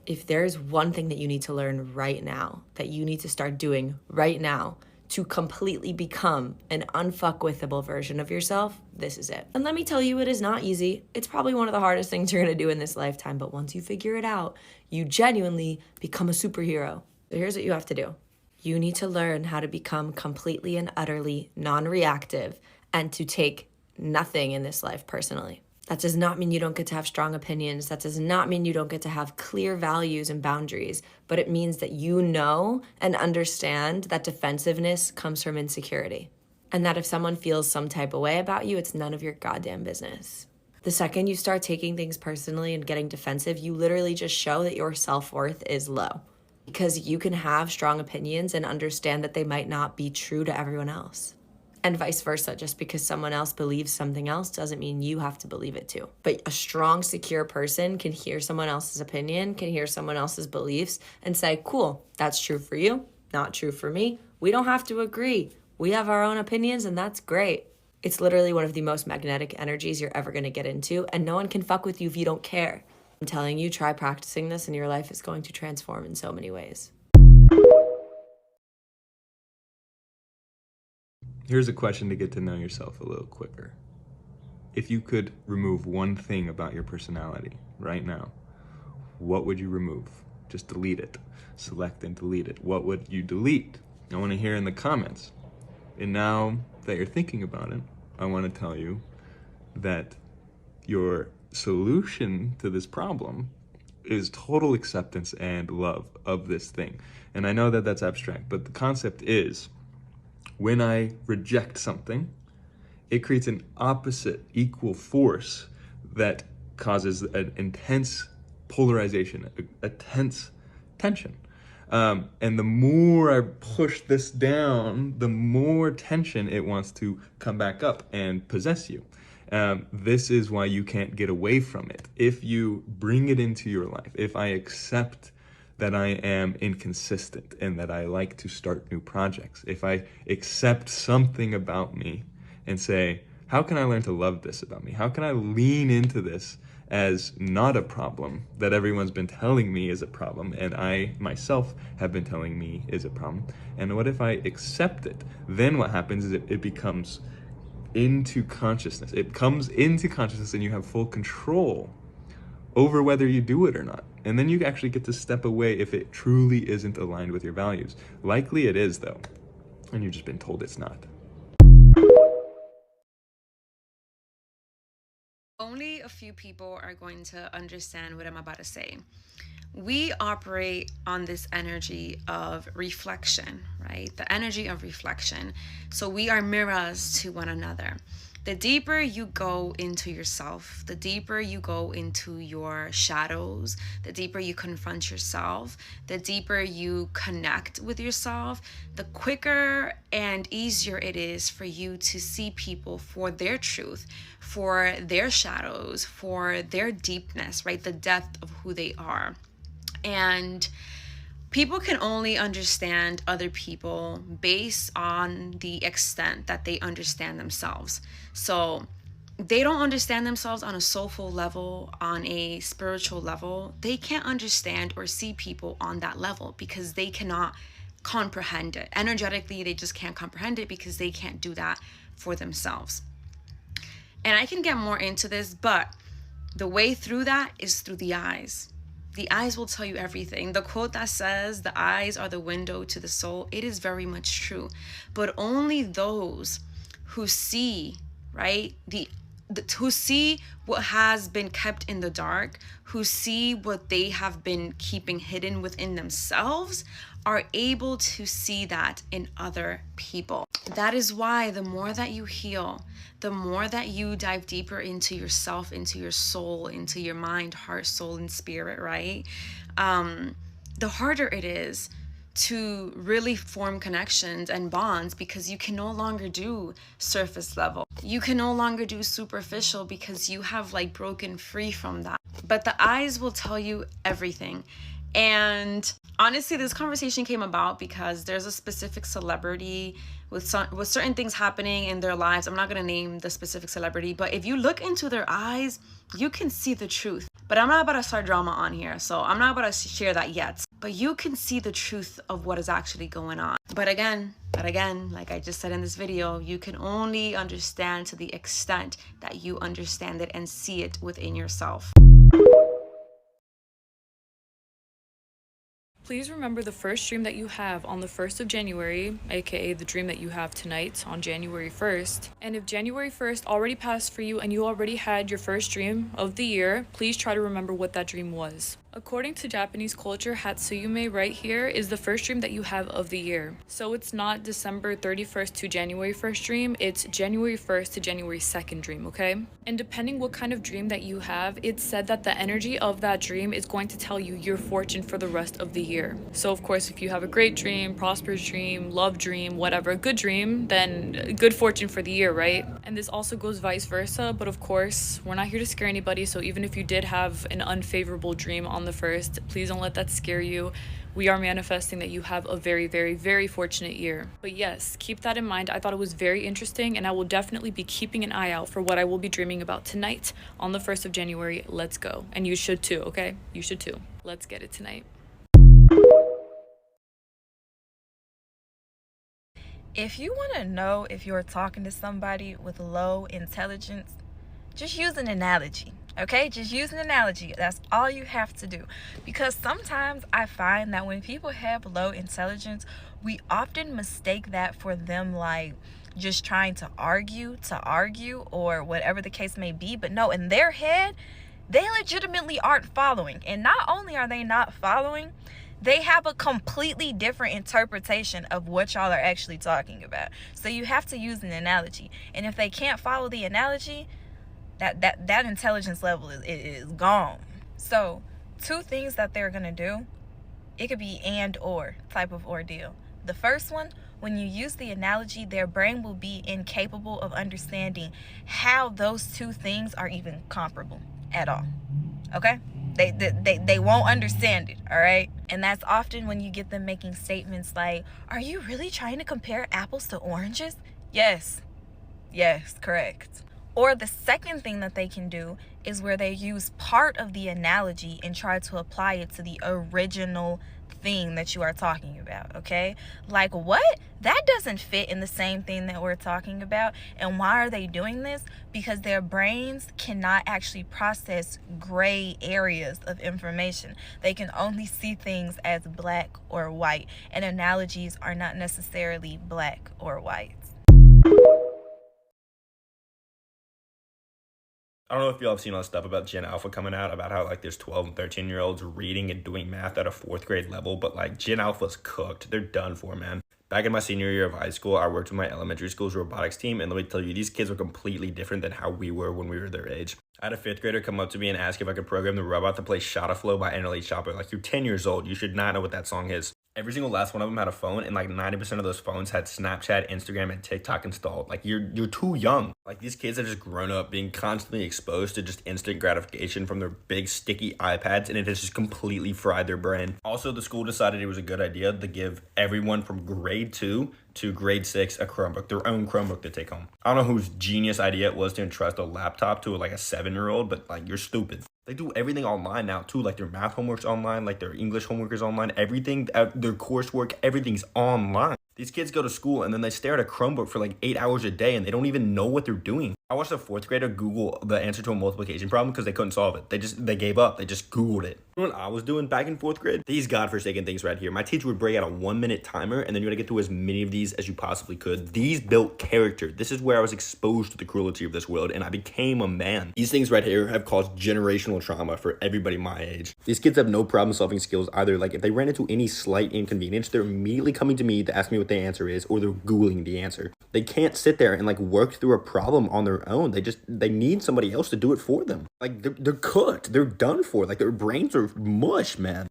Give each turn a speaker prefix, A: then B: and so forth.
A: If there's one thing that you need to learn right now, that you need to start doing right now to completely become an unfuckwithable version of yourself, this is it. And let me tell you, it is not easy. It's probably one of the hardest things you're gonna do in this lifetime, but once you figure it out, you genuinely become a superhero. So here's what you have to do. You need to learn how to become completely and utterly non-reactive and to take nothing in this life personally. That does not mean you don't get to have strong opinions. That does not mean you don't get to have clear values and boundaries, but it means that you know and understand that defensiveness comes from insecurity. And that if someone feels some type of way about you, it's none of your goddamn business. The second you start taking things personally and getting defensive, you literally just show that your self-worth is low. Because you can have strong opinions and understand that they might not be true to everyone else. And vice versa, just because someone else believes something else doesn't mean you have to believe it too. But a strong, secure person can hear someone else's opinion, can hear someone else's beliefs and say, cool, that's true for you, not true for me. We don't have to agree. We have our own opinions and that's great. It's literally one of the most magnetic energies you're ever gonna get into, and no one can fuck with you if you don't care. I'm telling you, try practicing this and your life is going to transform in so many ways.
B: Here's a question to get to know yourself a little quicker. If you could remove one thing about your personality right now, what would you remove? Just delete it. Select and delete it. What would you delete? I want to hear in the comments. And now that you're thinking about it, I want to tell you that your solution to this problem is total acceptance and love of this thing. And I know that that's abstract, but the concept is, when I reject something, it creates an opposite equal force that causes an intense polarization, a tense tension. And the more I push this down, the more tension it wants to come back up and possess you. This is why you can't get away from it. If you bring it into your life, if I accept that I am inconsistent and that I like to start new projects, if I accept something about me and say, how can I learn to love this about me? How can I lean into this as not a problem that everyone's been telling me is a problem and I myself have been telling me is a problem? And what if I accept it? Then what happens is it becomes into consciousness. It comes into consciousness and you have full control over whether you do it or not. And then you actually get to step away if it truly isn't aligned with your values. Likely it is though, and you've just been told it's not.
C: Only a few people are going to understand what I'm about to say. We operate on this energy of reflection, right? The energy of reflection. So we are mirrors to one another. The deeper you go into yourself, the deeper you go into your shadows, the deeper you confront yourself, the deeper you connect with yourself, the quicker and easier it is for you to see people for their truth, for their shadows, for their deepness, right? The depth of who they are. And people can only understand other people based on the extent that they understand themselves. So they don't understand themselves on a soulful level, on a spiritual level. They can't understand or see people on that level because they cannot comprehend it. Energetically, they just can't comprehend it because they can't do that for themselves. And I can get more into this, but the way through that is through the eyes. The eyes will tell you everything. The quote that says the eyes are the window to the soul, it is very much true. But only those who see, right, who see what has been kept in the dark, who see what they have been keeping hidden within themselves, are able to see that in other people. That is why the more that you heal, the more that you dive deeper into yourself, into your soul, into your mind, heart, soul, and spirit, right? The harder it is to really form connections and bonds, because you can no longer do surface level. You can no longer do superficial because you have like broken free from that. But the eyes will tell you everything. And honestly, this conversation came about because there's a specific celebrity with certain things happening in their lives. I'm not going to name the specific celebrity, but if you look into their eyes, you can see the truth. But I'm not about to start drama on here, so I'm not about to share that yet. But you can see the truth of what is actually going on. But again, like I just said in this video, you can only understand to the extent that you understand it and see it within yourself.
D: Please remember the first dream that you have on the 1st of January, aka the dream that you have tonight on January 1st. And if January 1st already passed for you and you already had your first dream of the year, please try to remember what that dream was. According to Japanese culture, Hatsuyume right here is the first dream that you have of the year. So it's not December 31st to January 1st dream, it's January 1st to January 2nd dream, okay? And depending what kind of dream that you have, it's said that the energy of that dream is going to tell you your fortune for the rest of the year. So of course, if you have a great dream, prosperous dream, love dream, whatever, good dream, then good fortune for the year, right? And this also goes vice versa, but of course, we're not here to scare anybody, so even if you did have an unfavorable dream on the 1st, please don't let that scare you. We are manifesting that you have a very, very, very fortunate year. But yes, keep that in mind. I thought it was very interesting, and I will definitely be keeping an eye out for what I will be dreaming about tonight on the 1st of January. Let's go. And you should too, okay? You should too. Let's get it tonight.
E: If you want to know if you're talking to somebody with low intelligence, just use an analogy. Okay, just use an analogy. That's all you have to do. Because sometimes I find that when people have low intelligence, we often mistake that for them like just trying to argue or whatever the case may be. But no, in their head, they legitimately aren't following. And not only are they not following, they have a completely different interpretation of what y'all are actually talking about. So you have to use an analogy. And if they can't follow the analogy, that intelligence level is gone. So 2 things that they're gonna do, it could be and or type of ordeal. The first one, when you use the analogy, their brain will be incapable of understanding how those 2 things are even comparable at all. Okay? They won't understand it, all right? And that's often when you get them making statements like, are you really trying to compare apples to oranges? Yes, correct. Or the second thing that they can do is where they use part of the analogy and try to apply it to the original thing that you are talking about, okay? Like, what? That doesn't fit in the same thing that we're talking about. And why are they doing this? Because their brains cannot actually process gray areas of information. They can only see things as black or white, and analogies are not necessarily black or white.
F: I don't know if y'all have seen all this stuff about Gen Alpha coming out, about how like there's 12 and 13-year-olds reading and doing math at a 4th grade level, but like Gen Alpha's cooked. They're done for, man. Back in my senior year of high school, I worked with my elementary school's robotics team, and let me tell you, these kids were completely different than how we were when we were their age. I had a 5th grader come up to me and ask if I could program the robot to play Shot of Flow by NLE Chopper. Like, you're 10 years old. You should not know what that song is. Every single last one of them had a phone, and like 90% of those phones had Snapchat, Instagram, and TikTok installed. Like, you're too young. Like, these kids have just grown up being constantly exposed to just instant gratification from their big sticky iPads, and it has just completely fried their brain. Also, the school decided it was a good idea to give everyone from grade 2 to grade 6 a Chromebook, their own Chromebook to take home. I don't know whose genius idea it was to entrust a laptop to like a 7-year-old, but like, you're stupid. They do everything online now too, like their math homework's online, like their English homework is online, everything, their coursework, everything's online. These kids go to school and then they stare at a Chromebook for like 8 hours a day and they don't even know what they're doing. I watched a 4th grader Google the answer to a multiplication problem because they couldn't solve it. They gave up. They just Googled it. You know what I was doing back in 4th grade? These godforsaken things right here. My teacher would break out a 1-minute timer and then you had to get through as many of these as you possibly could. These built character. This is where I was exposed to the cruelty of this world and I became a man. These things right here have caused generational trauma for everybody my age. These kids have no problem solving skills either. Like, if they ran into any slight inconvenience, they're immediately coming to me to ask me what the answer is, or they're Googling the answer. They can't sit there and like work through a problem on their own. They need somebody else to do it for them. Like, they're cooked. They're done for. Like, their brains are mush, man.